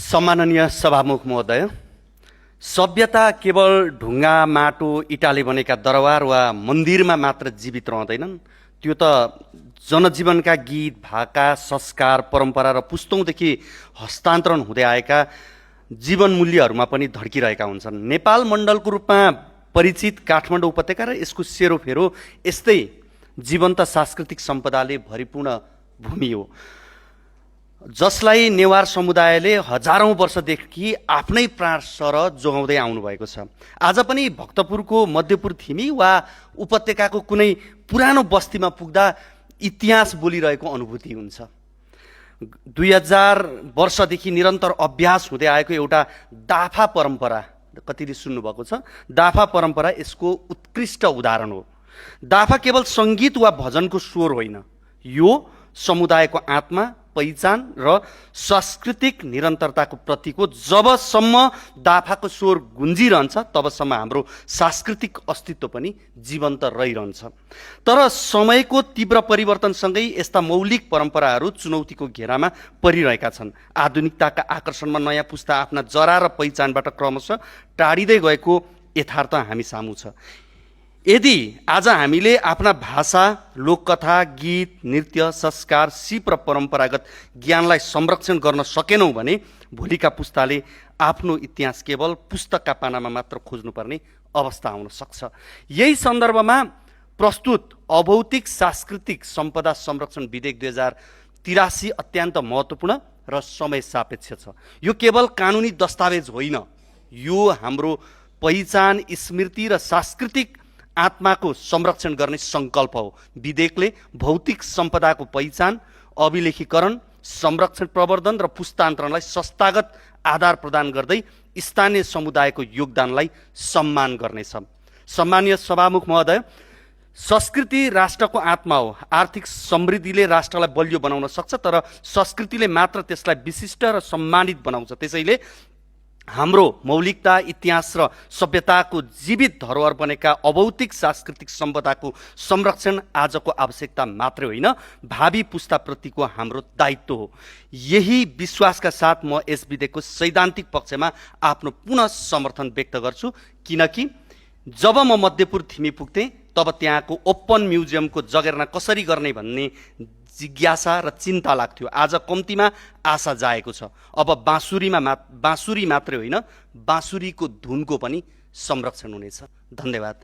सम्माननीय सभामुख महोदय, सभ्यता केवल ढुङ्गा माटो इटाले बनेका दरबार वा मन्दिरमा मात्र जीवित रहँदैनन्। त्यो त जनजीवनका गीत भाका संस्कार परम्परा र पुस्तौँदेखि हस्तान्तरण हुँदै आएका जीवन मूल्यहरूमा पनि धड्किरहेका हुन्छन्। नेपाल मण्डलको रूपमा परिचित काठमाडौँ उपत्यका र यसको सेरोफेरो यस्तै जीवन्त सांस्कृतिक सम्पदाले भरिपूर्ण भूमि हो, जसलाई नेवार समुदायले हजारौं वर्षदेखि आफ्नै प्राण सरह जोगाउँदै आउनुभएको छ। आज पनि भक्तपुरको मध्यपुर थिमी वा उपत्यकाको कुनै पुरानो बस्तीमा पुग्दा इतिहास बोलिरहेको अनुभूति हुन्छ। 2000 वर्षदेखि निरन्तर अभ्यास हुँदै आएको एउटा दाफा परम्परा, कतिले सुन्नुभएको छ, दाफा परम्परा यसको उत्कृष्ट उदाहरण हो। दाफा केवल सङ्गीत वा भजनको स्वर होइन, यो समुदायको आत्मा, पहिचान र सांस्कृतिक निरन्तरताको प्रतीक हो। जबसम्म दाफाको स्वर गुन्जिरहन्छ तबसम्म हाम्रो सांस्कृतिक अस्तित्व पनि जीवन्त रहिरहन्छ। तर समयको तीव्र परिवर्तनसँगै यस्ता मौलिक परम्पराहरू चुनौतीको घेरामा परिरहेका छन्। आधुनिकताका आकर्षणमा नयाँ पुस्ता आफ्ना जरा र पहिचानबाट क्रमशः टाढिँदै गएको यथार्थ हामी सामु छ। यदि आज हामीले आफ्ना भाषा, लोककथा, गीत, नृत्य, संस्कार, सिप र परम्परागत ज्ञानलाई संरक्षण गर्न सकेनौँ भने भोलिका पुस्ताले आफ्नो इतिहास केवल पुस्तकका पानामा मात्र खोज्नुपर्ने अवस्था आउन सक्छ। यही सन्दर्भमा प्रस्तुत अभौतिक सांस्कृतिक सम्पदा संरक्षण विधेयक 2083 अत्यन्त महत्त्वपूर्ण र समय सापेक्ष छ। यो केवल कानुनी दस्तावेज होइन, यो हाम्रो पहिचान, स्मृति र सांस्कृतिक आत्माको संरक्षण गर्ने सङ्कल्प हो। विधेयकले भौतिक सम्पदाको पहिचान, अभिलेखीकरण, संरक्षण, प्रवर्धन र पुस्तान्तरणलाई संस्थागत आधार प्रदान गर्दै स्थानीय समुदायको योगदानलाई सम्मान गर्नेछ। सम्मानीय सभामुख महोदय, संस्कृति राष्ट्रको आत्मा हो। आर्थिक समृद्धिले राष्ट्रलाई बलियो बनाउन सक्छ, तर संस्कृतिले मात्र त्यसलाई विशिष्ट र सम्मानित बनाउँछ। त्यसैले हाम्रो मौलिकता, इतिहास र सभ्यताको जीवित धरोहर बनेका अभौतिक सांस्कृतिक सम्पदाको संरक्षण आजको आवश्यकता मात्रै होइन, भावी पुस्ताप्रतिको हाम्रो दायित्व हो। यही विश्वासका साथ म यस विधेयकको सैद्धान्तिक पक्षमा आफ्नो पुनः समर्थन व्यक्त गर्छु, किनकि जब म मध्यपुर थिमी पुग्थेँ तब त्यहाँको ओपन म्युजियमको जगेर्ना कसरी गर्ने भन्ने जिज्ञासा र चिन्ता लाग्थ्यो। आज कम्तीमा आशा जाएको छ। अब बाँसुरी मात्रै होइन, बाँसुरीको धुनको पनि संरक्षण हुनेछ। धन्यवाद।